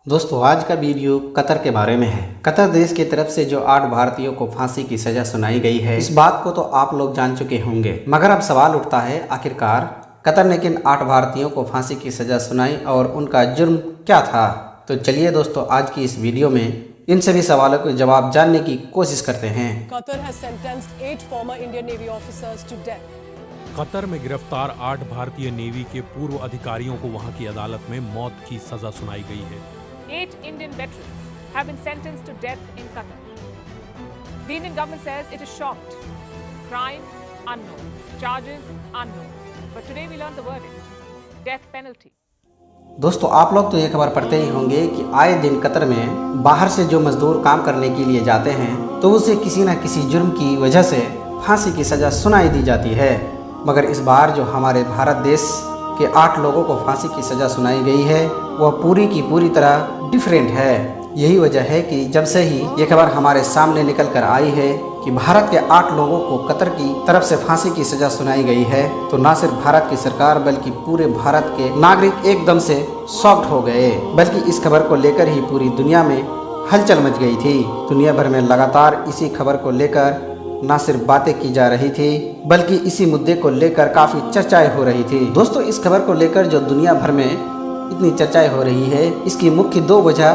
दोस्तों आज का वीडियो कतर के बारे में है। कतर देश की तरफ से जो 8 भारतीयों को फांसी की सजा सुनाई गई है, इस बात को तो आप लोग जान चुके होंगे, मगर अब सवाल उठता है आखिरकार कतर ने किन 8 भारतीयों को फांसी की सजा सुनाई और उनका जुर्म क्या था। तो चलिए दोस्तों आज की इस वीडियो में इन सभी सवालों के जवाब जानने की कोशिश करते हैं। कतर में गिरफ्तार 8 भारतीय नेवी के पूर्व अधिकारियों को वहां की अदालत में मौत की सजा सुनाई गई है। 8 Indian veterans have been sentenced to death in Qatar. The Indian government says it is shocked. Crime unknown, charges unknown. But today we learned the verdict: death penalty. दोस्तों आप लोग तो ये खबर पढ़ते ही होंगे कि आए दिन कतर में बाहर से जो मजदूर काम करने के लिए जाते हैं तो उसे किसी न किसी जुर्म की वजह से फांसी की सजा सुनाई दी जाती है। मगर इस बार जो हमारे भारत देश के 8 लोगों को फांसी की सजा सुनाई गई है वह पूरी की पूरी तरह डिफरेंट है। यही वजह है कि जब से ही ये खबर हमारे सामने निकल कर आई है कि भारत के 8 लोगों को कतर की तरफ से फांसी की सजा सुनाई गई है, तो न सिर्फ भारत की सरकार बल्कि पूरे भारत के नागरिक एकदम से शॉक्ड हो गए। बल्कि इस खबर को लेकर ही पूरी दुनिया में हलचल मच गई थी। दुनिया भर में लगातार इसी खबर को लेकर न सिर्फ बातें की जा रही थी बल्कि इसी मुद्दे को लेकर काफी चर्चाएं हो रही थी। दोस्तों इस खबर को लेकर जो दुनिया भर में इतनी चर्चाएं हो रही है, इसकी मुख्य 2 वजह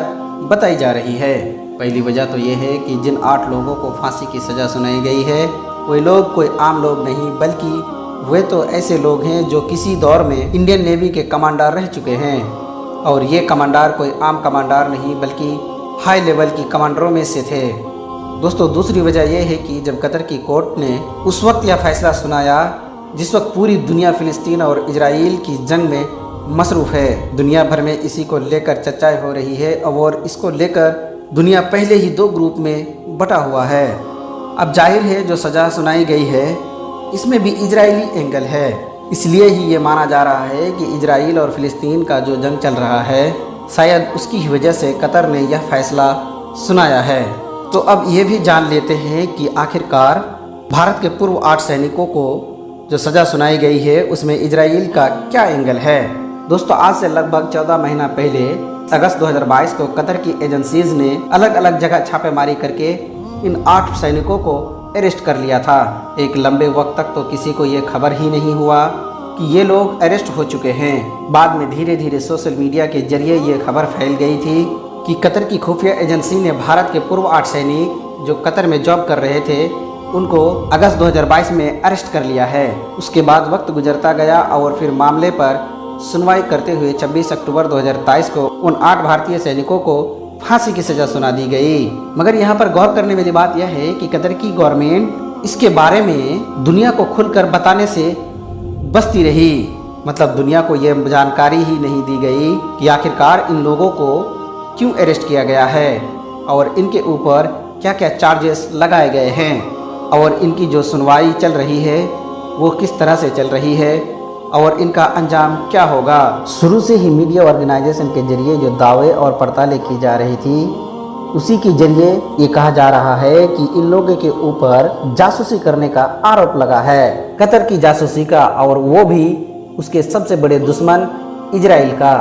बताई जा रही है। पहली वजह तो ये है कि जिन 8 लोगों को फांसी की सजा सुनाई गई है वे लोग कोई आम लोग नहीं बल्कि वे तो ऐसे लोग हैं जो किसी दौर में इंडियन नेवी के कमांडर रह चुके हैं। और ये कमांडर कोई आम कमांडर नहीं बल्कि हाई लेवल की कमांडरों में से थे। दोस्तों दूसरी वजह यह है कि जब कतर की कोर्ट ने उस वक्त यह फैसला सुनाया जिस वक्त पूरी दुनिया फिलिस्तीन और इजराइल की जंग में मसरूफ़ है, दुनिया भर में इसी को लेकर चर्चाएं हो रही है और इसको लेकर दुनिया पहले ही 2 ग्रुप में बटा हुआ है। अब जाहिर है जो सज़ा सुनाई गई है इसमें भी इजरायली एंगल है, इसलिए ही ये माना जा रहा है कि इजराइल और फिलिस्तीन का जो जंग चल रहा है शायद उसकी ही वजह से कतर ने यह फैसला सुनाया है। तो अब ये भी जान लेते हैं कि आखिरकार भारत के पूर्व 8 सैनिकों को जो सज़ा सुनाई गई है उसमें इजराइल का क्या एंगल है। दोस्तों आज से लगभग 14 महीना पहले अगस्त 2022 को कतर की एजेंसीज ने अलग अलग जगह छापेमारी करके इन 8 सैनिकों को अरेस्ट कर लिया था। एक लंबे वक्त तक तो किसी को ये खबर ही नहीं हुआ कि ये लोग अरेस्ट हो चुके हैं। बाद में धीरे धीरे सोशल मीडिया के जरिए ये खबर फैल गई थी कि कतर की खुफिया एजेंसी ने भारत के पूर्व 8 सैनिक जो कतर में जॉब कर रहे थे उनको अगस्त 2022 में अरेस्ट कर लिया है। उसके बाद वक्त गुजरता गया और फिर मामले पर सुनवाई करते हुए 26 अक्टूबर 2023 को उन 8 भारतीय सैनिकों को फांसी की सजा सुना दी गई। मगर यहाँ पर गौर करने वाली बात यह है कि कतर की गवर्नमेंट इसके बारे में दुनिया को खुलकर बताने से बचती रही। मतलब दुनिया को यह जानकारी ही नहीं दी गई कि आखिरकार इन लोगों को क्यों अरेस्ट किया गया है और इनके ऊपर क्या क्या चार्जेस लगाए गए हैं और इनकी जो सुनवाई चल रही है वो किस तरह से चल रही है और इनका अंजाम क्या होगा। शुरू से ही मीडिया ऑर्गेनाइजेशन के जरिए जो दावे और पड़तालें की जा रही थी उसी के जरिए ये कहा जा रहा है कि इन लोगों के ऊपर जासूसी करने का आरोप लगा है, कतर की जासूसी का, और वो भी उसके सबसे बड़े दुश्मन इजराइल का।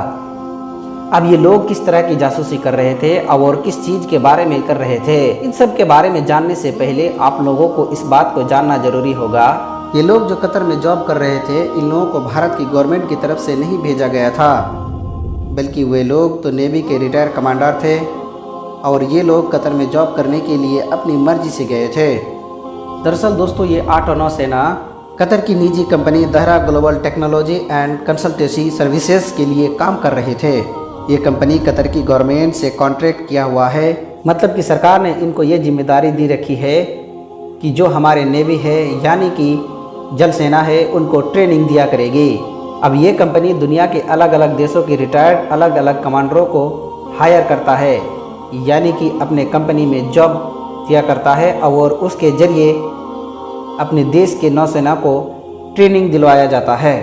अब ये लोग किस तरह की जासूसी कर रहे थे और किस चीज़ के बारे में कर रहे थे, इन सब के बारे में जानने से पहले आप लोगों को इस बात को जानना जरूरी होगा। ये लोग जो कतर में जॉब कर रहे थे इन लोगों को भारत की गवर्नमेंट की तरफ से नहीं भेजा गया था बल्कि वे लोग तो नेवी के रिटायर कमांडर थे और ये लोग कतर में जॉब करने के लिए अपनी मर्जी से गए थे। दरअसल दोस्तों ये 8 और 9 सेना कतर की निजी company Dahra global technology and consultancy services के लिए काम कर रहे थे। ये कंपनी कतर की गवर्नमेंट से कॉन्ट्रैक्ट किया हुआ है, मतलब कि सरकार ने इनको ये जिम्मेदारी दी रखी है कि जो हमारे नेवी है यानी कि जल सेना है उनको ट्रेनिंग दिया करेगी। अब ये कंपनी दुनिया के अलग अलग देशों के रिटायर्ड अलग अलग कमांडरों को हायर करता है यानी कि अपने कंपनी में जॉब दिया करता है और उसके जरिए अपने देश के नौसेना को ट्रेनिंग दिलवाया जाता है।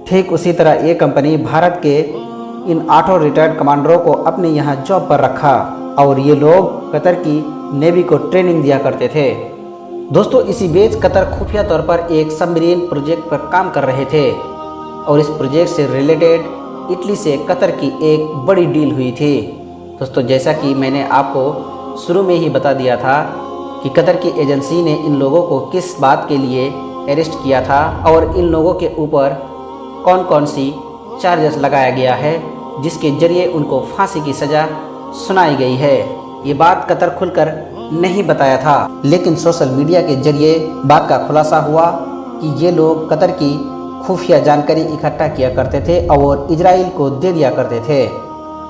ठीक उसी तरह ये कंपनी भारत के इन 8 रिटायर्ड कमांडरों को अपने यहाँ जॉब पर रखा और ये लोग कतर की नेवी को ट्रेनिंग दिया करते थे। दोस्तों इसी बीच कतर खुफिया तौर पर एक सबमरीन प्रोजेक्ट पर काम कर रहे थे और इस प्रोजेक्ट से रिलेटेड इटली से कतर की एक बड़ी डील हुई थी। दोस्तों, जैसा कि मैंने आपको शुरू में ही बता दिया था कि कतर की एजेंसी ने इन लोगों को किस बात के लिए अरेस्ट किया था और इन लोगों के ऊपर कौन कौन सी चार्जेस लगाया गया है जिसके जरिए उनको फांसी की सज़ा सुनाई गई है। ये बात कतर खुलकर नहीं बताया था, लेकिन सोशल मीडिया के जरिए बात का खुलासा हुआ कि ये लोग कतर की खुफिया जानकारी इकट्ठा किया करते थे और इजराइल को दे दिया करते थे।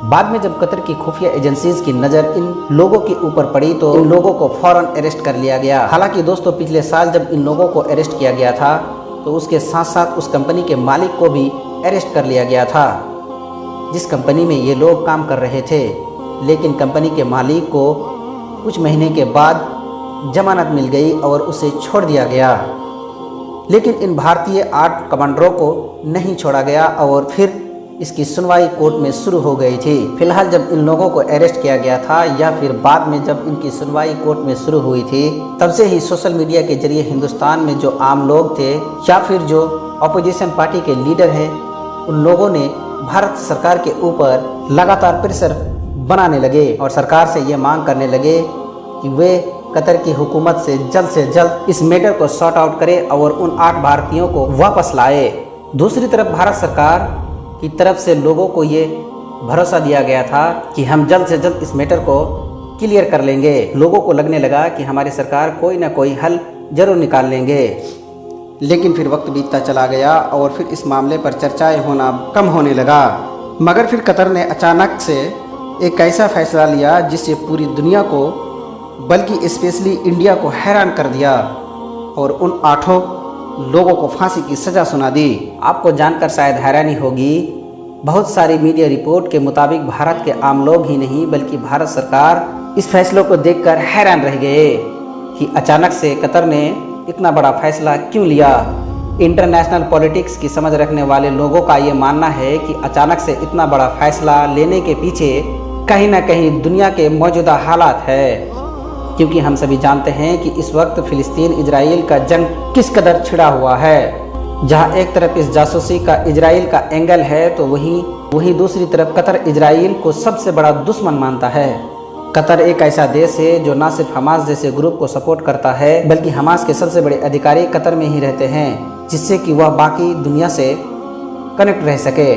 बाद में जब कतर की खुफिया एजेंसीज की नज़र इन लोगों के ऊपर पड़ी तो इन लोगों को फौरन अरेस्ट कर लिया गया। हालांकि दोस्तों, पिछले साल जब इन लोगों को अरेस्ट किया गया था तो उसके साथ साथ उस कंपनी के मालिक को भी अरेस्ट कर लिया गया था जिस कंपनी में ये लोग काम कर रहे थे। लेकिन कंपनी के मालिक को कुछ महीने के बाद जमानत मिल गई और उसे छोड़ दिया गया। लेकिन इन भारतीय 8 कमांडरों को नहीं छोड़ा गया और फिर इसकी सुनवाई कोर्ट में शुरू हो गई थी। फिलहाल जब इन लोगों को अरेस्ट किया गया था या फिर बाद में जब इनकी सुनवाई कोर्ट में शुरू हुई थी, तब से ही सोशल मीडिया के जरिए हिंदुस्तान में जो आम लोग थे या फिर जो अपोजिशन पार्टी के लीडर हैं, उन लोगों ने भारत सरकार के ऊपर लगातार प्रेशर बनाने लगे और सरकार से ये मांग करने लगे कि वे कतर की हुकूमत से जल्द इस मैटर को सॉर्ट आउट करे और उन 8 भारतीयों को वापस लाए। दूसरी तरफ भारत सरकार की तरफ से लोगों को ये भरोसा दिया गया था कि हम जल्द से जल्द इस मैटर को क्लियर कर लेंगे। लोगों को लगने लगा कि हमारी सरकार कोई ना कोई हल जरूर निकाल लेंगे। लेकिन फिर वक्त बीतता चला गया और फिर इस मामले पर चर्चाएं होना कम होने लगा। मगर फिर कतर ने अचानक से एक ऐसा फैसला लिया जिससे पूरी दुनिया को, बल्कि स्पेशली इंडिया को हैरान कर दिया और उन 8 लोगों को फांसी की सज़ा सुना दी। आपको जानकर शायद हैरानी होगी, बहुत सारी मीडिया रिपोर्ट के मुताबिक भारत के आम लोग ही नहीं बल्कि भारत सरकार इस फैसलों को देखकर हैरान रह गए कि अचानक से कतर ने इतना बड़ा फैसला क्यों लिया। इंटरनेशनल पॉलिटिक्स की समझ रखने वाले लोगों का ये मानना है कि अचानक से इतना बड़ा फैसला लेने के पीछे कहीं ना कहीं दुनिया के मौजूदा हालात है, क्योंकि हम सभी जानते हैं कि इस वक्त फिलिस्तीन इजराइल का जंग किस कदर छिड़ा हुआ है। जहां एक तरफ इस जासूसी का इजराइल का एंगल है तो वहीं दूसरी तरफ कतर इजराइल को सबसे बड़ा दुश्मन मानता है। कतर एक ऐसा देश है जो न सिर्फ हमास जैसे ग्रुप को सपोर्ट करता है बल्कि हमास के सबसे बड़े अधिकारी कतर में ही रहते हैं, जिससे कि वह बाकी दुनिया से कनेक्ट रह सके।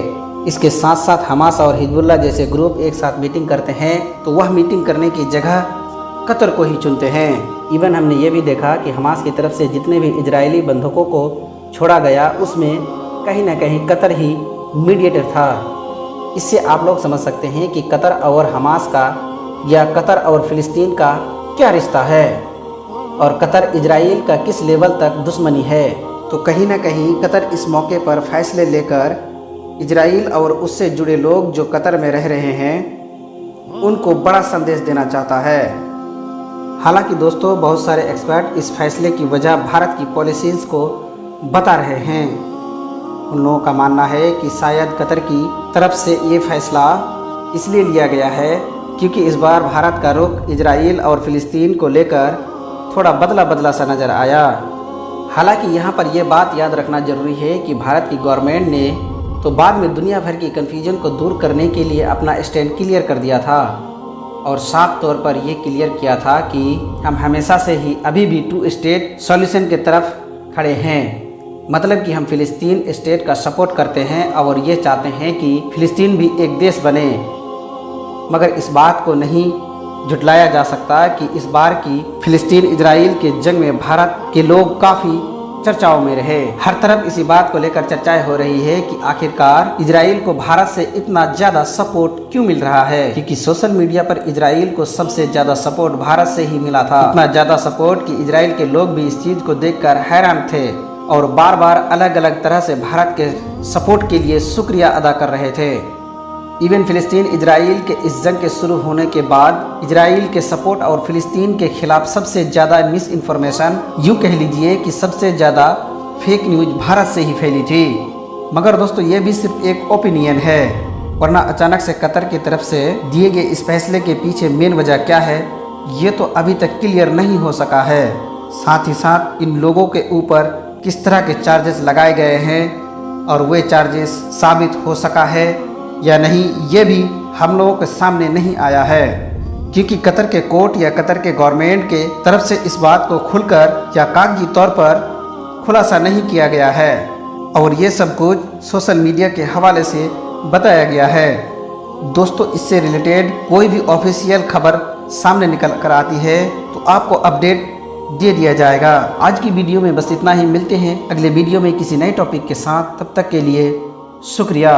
इसके साथ साथ हमास और हिजबुल्लाह जैसे ग्रुप एक साथ मीटिंग करते हैं तो वह मीटिंग करने की जगह कतर को ही चुनते हैं। इवन हमने ये भी देखा कि हमास की तरफ से जितने भी इजरायली बंधकों को छोड़ा गया उसमें कहीं ना कहीं कतर ही मीडिएटर था। इससे आप लोग समझ सकते हैं कि कतर और हमास का या कतर और फिलिस्तीन का क्या रिश्ता है और कतर इजराइल का किस लेवल तक दुश्मनी है। तो कहीं ना कहीं कतर इस मौके पर फैसले लेकर इजराइल और उससे जुड़े लोग जो कतर में रह रहे हैं उनको बड़ा संदेश देना चाहता है। हालांकि दोस्तों, बहुत सारे एक्सपर्ट इस फैसले की वजह भारत की पॉलिसीज़ को बता रहे हैं। उन लोगों का मानना है कि शायद कतर की तरफ से ये फैसला इसलिए लिया गया है क्योंकि इस बार भारत का रुख इजराइल और फिलिस्तीन को लेकर थोड़ा बदला सा नज़र आया। हालांकि यहाँ पर यह बात याद रखना जरूरी है कि भारत की गवर्नमेंट ने तो बाद में दुनिया भर की कन्फ्यूजन को दूर करने के लिए अपना स्टैंड क्लियर कर दिया था और साफ तौर पर यह क्लियर किया था कि हम हमेशा से ही अभी भी 2 स्टेट सॉल्यूशन की तरफ खड़े हैं। मतलब कि हम फिलिस्तीन स्टेट का सपोर्ट करते हैं और ये चाहते हैं कि फिलिस्तीन भी एक देश बने। मगर इस बात को नहीं झुटलाया जा सकता कि इस बार की फिलिस्तीन इजराइल के जंग में भारत के लोग काफ़ी चर्चाओं में रहे। हर तरफ इसी बात को लेकर चर्चाएं हो रही है कि आखिरकार इजराइल को भारत से इतना ज्यादा सपोर्ट क्यों मिल रहा है, क्योंकि सोशल मीडिया पर इजराइल को सबसे ज्यादा सपोर्ट भारत से ही मिला था। इतना ज्यादा सपोर्ट कि इजराइल के लोग भी इस चीज को देखकर हैरान थे और बार बार अलग अलग तरह से भारत के सपोर्ट के लिए शुक्रिया अदा कर रहे थे। इवन फिलिस्तीन इजराइल के इस जंग के शुरू होने के बाद इजराइल के सपोर्ट और फिलिस्तीन के खिलाफ सबसे ज़्यादा मिस इन्फॉर्मेशन, यूँ कह लीजिए कि सबसे ज़्यादा फेक न्यूज भारत से ही फैली थी। मगर दोस्तों, ये भी सिर्फ एक ओपिनियन है, वरना अचानक से कतर की तरफ से दिए गए इस फैसले के पीछे मेन वजह क्या है ये तो अभी तक क्लियर नहीं हो सका है। साथ ही साथ इन लोगों के ऊपर किस तरह के चार्जेस लगाए गए हैं और वे चार्जेस साबित हो सका है या नहीं, ये भी हम लोगों के सामने नहीं आया है, क्योंकि कतर के कोर्ट या कतर के गवर्नमेंट के तरफ से इस बात को खुलकर या कागजी तौर पर खुलासा नहीं किया गया है और ये सब कुछ सोशल मीडिया के हवाले से बताया गया है। दोस्तों, इससे रिलेटेड कोई भी ऑफिशियल खबर सामने निकल कर आती है तो आपको अपडेट दे दिया जाएगा। आज की वीडियो में बस इतना ही। मिलते हैं अगले वीडियो में किसी नए टॉपिक के साथ। तब तक के लिए शुक्रिया।